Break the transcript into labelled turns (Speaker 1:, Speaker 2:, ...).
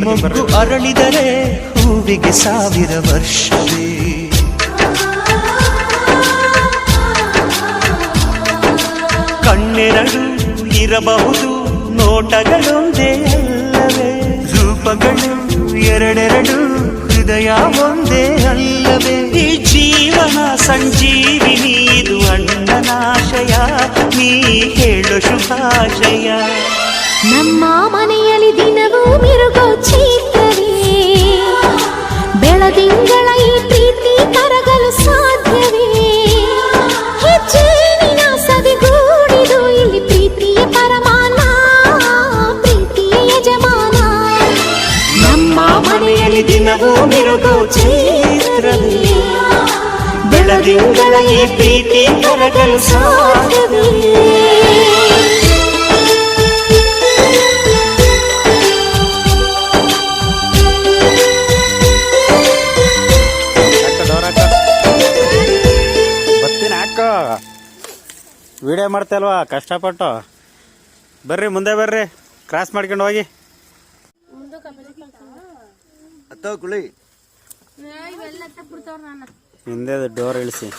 Speaker 1: ಮೊಗ್ಗು ಅರಳಿದರೆ ಹೂವಿಗೆ 1000 ವರ್ಷವೇ. ಕಣ್ಣೆರಡು ಇರಬಹುದು ನೋಟಗಳೊಂದೇ ಅಲ್ಲವೇ, ರೂಪಗಳು ಎರಡೆರಡು ಹೃದಯ ಒಂದೇ ಅಲ್ಲವೇ. ಈ ಜೀವನ ಸಂಜೀವಿನಿ ಇದು ಅಣ್ಣನಾಶಯ, ನೀ ಹೇಳು ಶುಭಾಶಯ.
Speaker 2: ನಮ್ಮ ಮನೆಯಲ್ಲಿ ದಿನವೂ ಮಿರುಗೋ ಚೈತ್ರವೇ, ಬೆಳದಿಂಗಳ ಈ ಪ್ರೀತಿ ಕರಗಲು ಸಾಧ್ಯವೇ. ಹೆಚ್ಚೇನಿನ ಸವಿಗೂಡಿದು ಇಲ್ಲಿ ಪ್ರೀತಿಯ ಪರಮಾನ, ಪ್ರೀತಿಯ ಯಜಮಾನ.
Speaker 1: ನಮ್ಮ ಮನೆಯಲ್ಲಿ ದಿನವೂ ಮಿರುಗೋ ಚೈತ್ರವೇ, ಬೆಳದಿಂಗಳ ಈ ಪ್ರೀತಿ ಕರಗಲು ಸಾಧ್ಯವೇ.
Speaker 3: ವಿಡಿಯೋ ಮಾಡ್ತಲ್ವಾ ಕಷ್ಟಪಟ್ಟು. ಬರ್ರಿ ಮುಂದೆ ಬರ್ರಿ, ಕ್ರಾಸ್ ಮಾಡ್ಕೊಂಡು ಹೋಗಿ. ಹಿಂದೆ ಡೋರ್ ಇಳಿಸಿ.